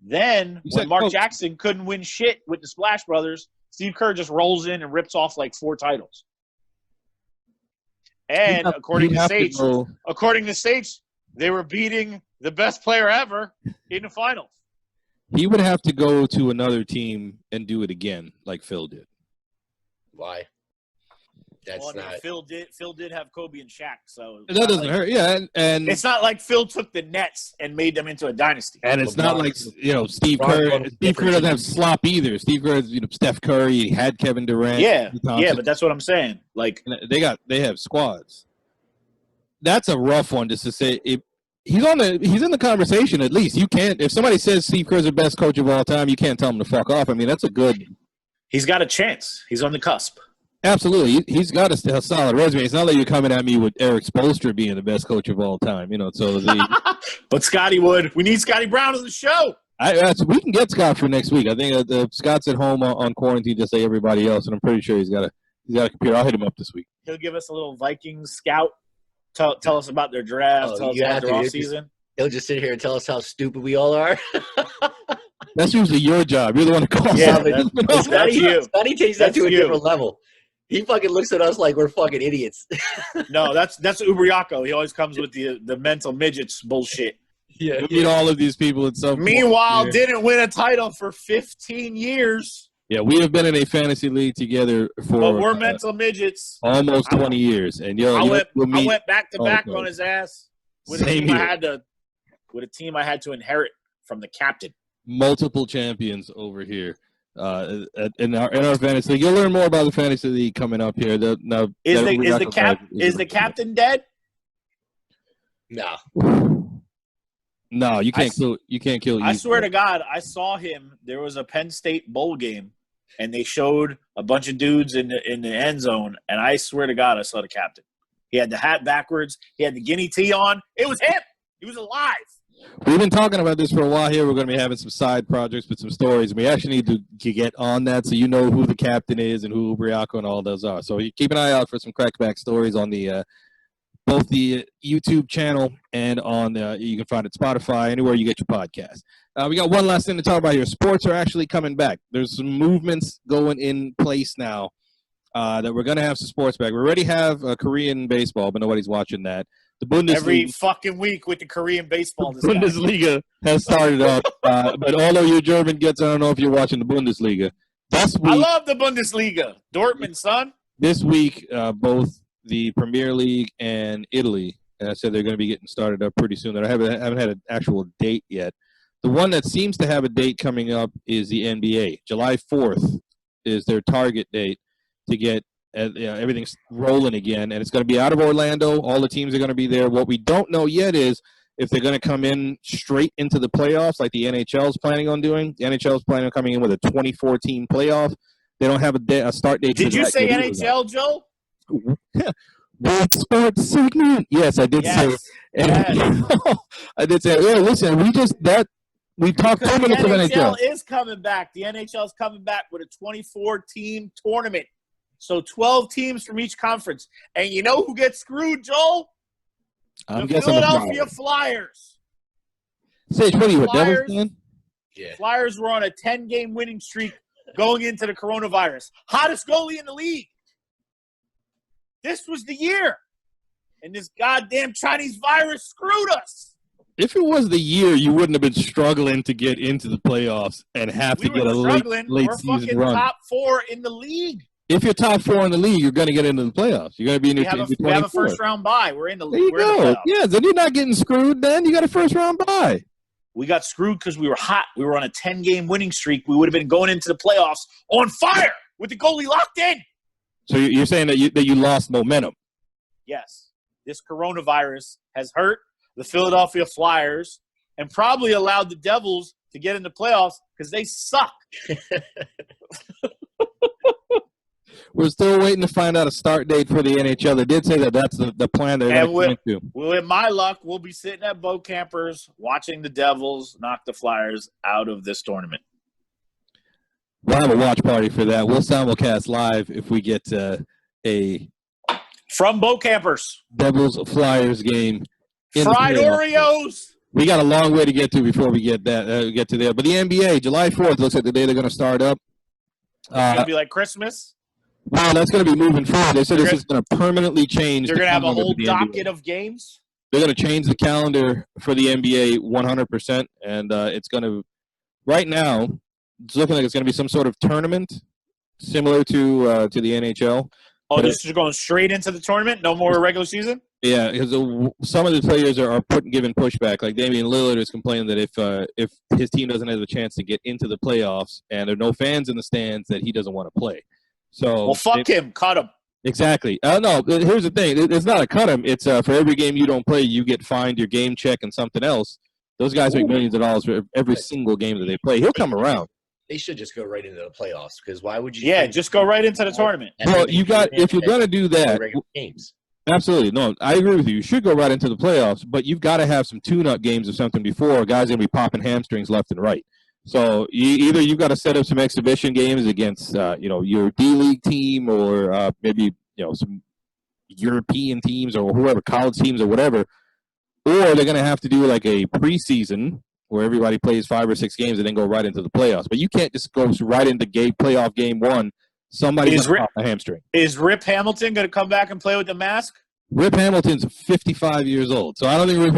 Then when Mark Jackson couldn't win shit with the Splash Brothers, Steve Kerr just rolls in and rips off like 4 titles. And according to Sage, they were beating the best player ever in the finals. He would have to go to another team and do it again, like Phil did. Why? Phil did have Kobe and Shaq, so that doesn't hurt. Yeah, and it's not like Phil took the Nets and made them into a dynasty. And it's not like Steve Kerr. Steve Kerr doesn't have slop either. Steve Kerr has Steph Curry. He had Kevin Durant. Yeah, but that's what I'm saying. Like they have squads. That's a rough one just to say. He's in the conversation at least. You can't if somebody says Steve Kerr's the best coach of all time, you can't tell him to fuck off. I mean, that's a good. He's got a chance. He's on the cusp. Absolutely, he's got a solid resume. It's not like you're coming at me with Eric Spoelstra being the best coach of all time, So, but Scotty would. We need Scotty Brown on the show. We can get Scott for next week. I think Scott's at home on quarantine, just like everybody else, and I'm pretty sure he's got a computer. I'll hit him up this week. He'll give us a little Vikings scout. Tell us about their draft. Tell us about their off season. He'll just sit here and tell us how stupid we all are. That's usually your job. You're the one that calls. Yeah, but Scotty takes that to a different level. He fucking looks at us like we're fucking idiots. No, that's Ubriaco. He always comes with the mental midgets bullshit. Yeah, meet all of these people at some Meanwhile, didn't win a title for 15 years. Yeah, we have been in a fantasy league together for. But we're mental midgets. Almost 20 years, and I went back to back on his ass with a team I had to inherit from the captain. Multiple champions over here. In our fantasy league, you'll learn more about the fantasy league coming up here. Is the captain dead? No, you can't kill. You can't kill. I swear to God, I saw him. There was a Penn State bowl game, and they showed a bunch of dudes in the end zone. And I swear to God, I saw the captain. He had the hat backwards. He had the guinea tee on. It was him. He was alive. We've been talking about this for a while here. We're going to be having some side projects with some stories. We actually need to get on that so you know who the captain is and who Ubriaco and all those are. So you keep an eye out for some crackback stories on the both the YouTube channel and on you can find it Spotify, anywhere you get your podcast. We got one last thing to talk about here. Sports are actually coming back. There's some movements going in place now that we're going to have some sports back. We already have Korean baseball, but nobody's watching that. The Bundesliga, every fucking week with the Korean baseball. The Bundesliga has started up, but although you're German gets, I don't know if you're watching the Bundesliga. I love the Bundesliga. Dortmund, son. This week, both the Premier League and Italy, and I said they're going to be getting started up pretty soon. I haven't had an actual date yet. The one that seems to have a date coming up is the NBA. July 4th is their target date to get everything's rolling again, and it's going to be out of Orlando. All the teams are going to be there. What we don't know yet is if they're going to come in straight into the playoffs like the NHL is planning on doing. The NHL is planning on coming in with a 24-team playoff. They don't have a start date. Did you say NHL, Joe? What sports segment? Yes, I did say. I did say. Yeah, listen, we talked 2 minutes of NHL. The NHL is coming back. The NHL is coming back with a 24-team tournament. So 12 teams from each conference. And you know who gets screwed, Joel? I'm the guessing Philadelphia Flyers. Sage, what are you, a Devils Flyers, fan? Yeah. Flyers were on a 10-game winning streak going into the coronavirus. Hottest goalie in the league. This was the year. And this goddamn Chinese virus screwed us. If it was the year, you wouldn't have been struggling to get into the playoffs and have to get a late We're season fucking run. top 4 in the league. If you're top 4 in the league, you're going to get into the playoffs. You're going to be in your team. We have a first-round bye. We're in the There you go. Yeah, then you're not getting screwed then. You got a first-round bye. We got screwed because we were hot. We were on a 10-game winning streak. We would have been going into the playoffs on fire with the goalie locked in. So you're saying that you lost momentum? Yes. This coronavirus has hurt the Philadelphia Flyers and probably allowed the Devils to get in the playoffs because they suck. We're still waiting to find out a start date for the NHL. They did say that that's the plan they're going to commit to. With my luck, we'll be sitting at boat campers watching the Devils knock the Flyers out of this tournament. We'll have a watch party for that. We'll simulcast live if we get a from boat campers Devils Flyers game. Fried Oreos. We got a long way to get to before we get that get to there. But the NBA, July 4th looks like the day they're going to start up. It's going to be like Christmas. Well, that's going to be moving forward. They said this is going to permanently change. They're going to have a whole docket of games. They're going to change the calendar for the NBA 100%, and it's going to right now. It's looking like it's going to be some sort of tournament similar to the NHL. Oh, this is going straight into the tournament? No more regular season? Yeah, because some of the players are giving pushback. Like Damian Lillard is complaining that if his team doesn't have a chance to get into the playoffs and there are no fans in the stands, that he doesn't want to play. So well, fuck him. Cut him. Exactly. No, here's the thing. It's not a cut him. It's for every game you don't play, you get fined your game check and something else. Those guys make millions of dollars for every single game that they play. He'll come around. They should just go right into the playoffs because why would you? Yeah, just go right into the tournament. Well, if you're going to do that, games. Absolutely. No, I agree with you. You should go right into the playoffs, but you've got to have some tune-up games or something before. Guys are going to be popping hamstrings left and right. So either you've got to set up some exhibition games against, your D-League team or maybe, some European teams or whoever, college teams or whatever, or they're going to have to do like a preseason where everybody plays 5 or 6 games and then go right into the playoffs. But you can't just go right into playoff game 1. Somebody's going to pop a hamstring. Is Rip Hamilton going to come back and play with the mask? Rip Hamilton's 55 years old, so I don't think Rip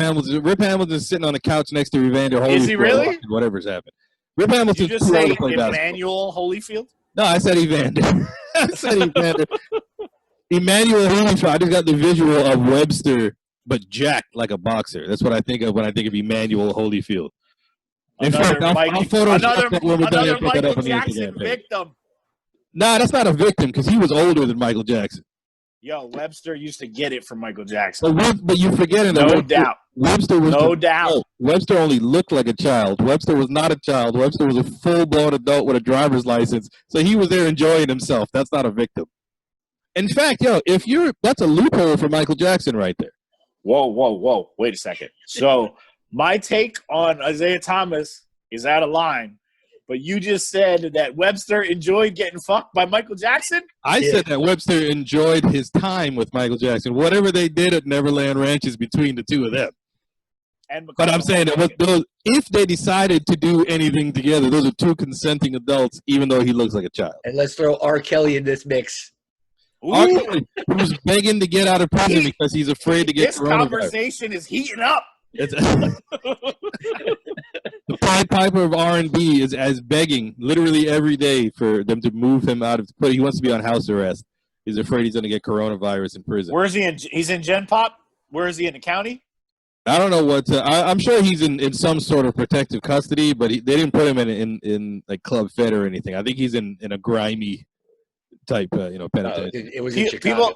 Hamilton's sitting on the couch next to Evander Holyfield. Is he really? Whatever's happened. Rip Hamilton's Did you just say Emmanuel Holyfield? No, I said Evander. I said Evander. Emmanuel Holyfield. I just got the visual of Webster, but jacked like a boxer. That's what I think of when I think of Emmanuel Holyfield. In fact, I'll Photoshop that when we're done here, put that up on the Instagram page. Victim. Nah, that's not a victim because he was older than Michael Jackson. Yo, Webster used to get it from Michael Jackson. But you're forgetting that. No doubt. Webster was no doubt. Webster only looked like a child. Webster was not a child. Webster was a full-blown adult with a driver's license. So he was there enjoying himself. That's not a victim. In fact, that's a loophole for Michael Jackson right there. Whoa. Wait a second. So my take on Isaiah Thomas is out of line. But you just said that Webster enjoyed getting fucked by Michael Jackson? I said that Webster enjoyed his time with Michael Jackson. Whatever they did at Neverland Ranch is between the two of them. But I'm saying that if they decided to do anything together, those are two consenting adults, even though he looks like a child. And let's throw R. Kelly in this mix. R. Kelly, who's begging to get out of prison because he's afraid to get coronavirus. This conversation is heating up. The Pied Piper of R&B is begging literally every day for them to move him out of. But he wants to be on house arrest. He's afraid he's going to get coronavirus in prison. Where is he? He's in Gen Pop. Where is he in the county? I don't know what. I'm sure he's in some sort of protective custody, but they didn't put him in like Club Fed or anything. I think he's in a grimy type, penitentiary. It was in Chicago.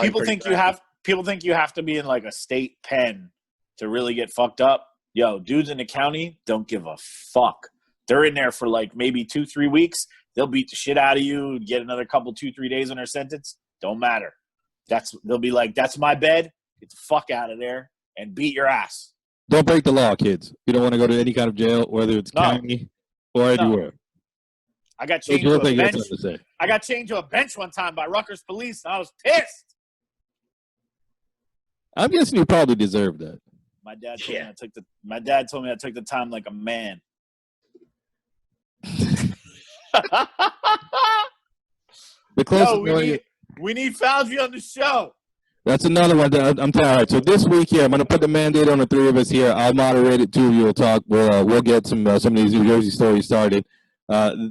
People think you have to be in like a state pen to really get fucked up. Yo, dudes in the county don't give a fuck. They're in there for like maybe 2-3 weeks. They'll beat the shit out of you, get another couple 2-3 days on their sentence. Don't matter. They'll be like, that's my bed. Get the fuck out of there and beat your ass. Don't break the law, kids. You don't want to go to any kind of jail, whether it's county or anywhere. I got chained to a thing you have bench. to say. I got chained to a bench one time by Rutgers police, and I was pissed. I'm guessing you probably deserved that. My dad told me I took the time like a man. The closest we need Fauci on the show. That's another one. I'm tired. So this week here, I'm going to put the mandate on the three of us here. I'll moderate it. Two of you will talk. We'll get some of these New Jersey stories started.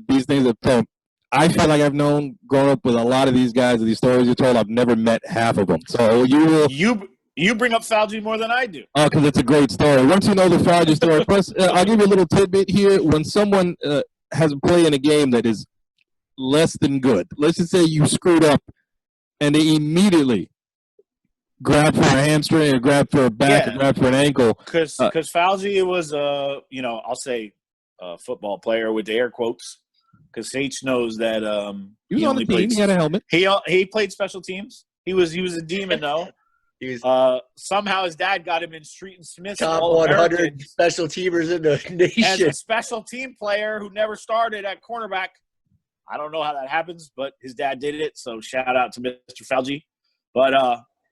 These things that I feel like I've known growing up with a lot of these guys. These stories you're told, I've never met half of them. So you bring up Fauci more than I do. Oh, because it's a great story. Once you know the Fauci story, plus I'll give you a little tidbit here. When someone has a play in a game that is less than good, let's just say you screwed up, and they immediately grab for a hamstring or grab for a back or grab for an ankle. Because Fauci was I'll say a football player with the air quotes. Because H knows that he was on the team. He had a helmet. He played special teams. He was a demon though. Somehow his dad got him in Street and Smith's top 100 special teamers in the nation. As a special team player who never started at cornerback. I don't know how that happens, but his dad did it. So shout out to Mr. Fauci. But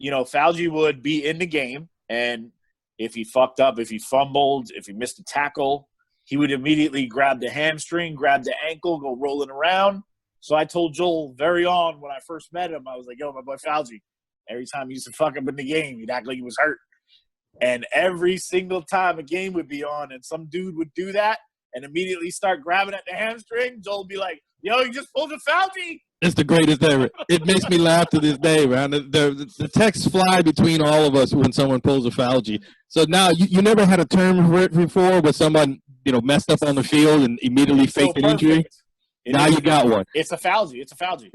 Fauci would be in the game, and if he fucked up, if he fumbled, if he missed a tackle, he would immediately grab the hamstring, grab the ankle, go rolling around. So I told Joel very on when I first met him, I was like, yo, my boy Fauci, every time he used to fuck up in the game, he'd act like he was hurt. And every single time a game would be on and some dude would do that and immediately start grabbing at the hamstring, Joel would be like, yo, you just pulled a Fauci. It's the greatest ever. It makes me laugh to this day, man. The texts fly between all of us when someone pulls a Fauci. So now you never had a term for it before where someone messed up on the field and immediately faked an injury. Now you got one. It's a Fauci. It's a Fauci.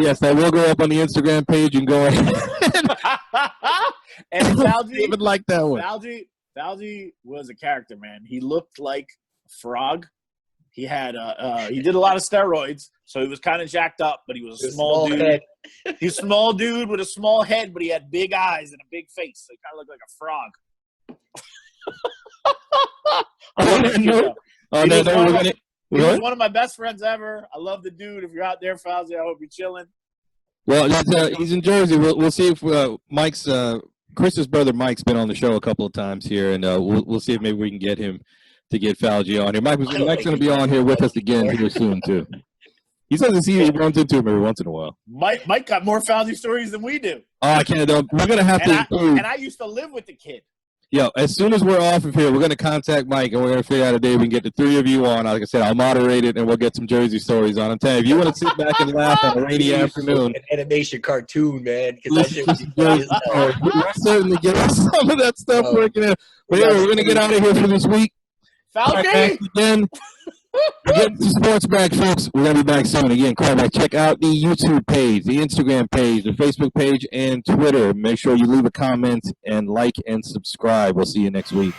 Yes, that will go up on the Instagram page and go ahead. And Fauci even like that one. Fauci was a character, man. He looked like a frog. He had he did a lot of steroids, so he was kind of jacked up, but he was a small dude. Head. He's a small dude with a small head, but he had big eyes and a big face. So he kind of looked like a frog. He was one of my best friends ever. I love the dude. If you're out there, Fauci, I hope you're chilling. Well, he's in Jersey. We'll see if Chris's brother Mike's been on the show a couple of times here, and we'll see if maybe we can get him to get Fauci on here. Mike's going to be on here with us again here soon too. He says he runs into him every once in a while. Mike got more Fauci stories than we do. Oh, I can't. We're going to have to. And I used to live with the kid. Yo, as soon as we're off of here, we're going to contact Mike, and we're going to figure out a day we can get the three of you on. Like I said, I'll moderate it, and we'll get some Jersey stories on. I'm telling you, if you want to sit back and laugh on a rainy afternoon. An animation cartoon, man. Because that shit was funny as hell. We'll certainly get some of that stuff working out. But yeah, we're going to get out of here for this week. Fauci! Again, get the sports back, folks. We're going to be back soon. Again, crackback. Check out the YouTube page, the Instagram page, the Facebook page, and Twitter. Make sure you leave a comment and like and subscribe. We'll see you next week.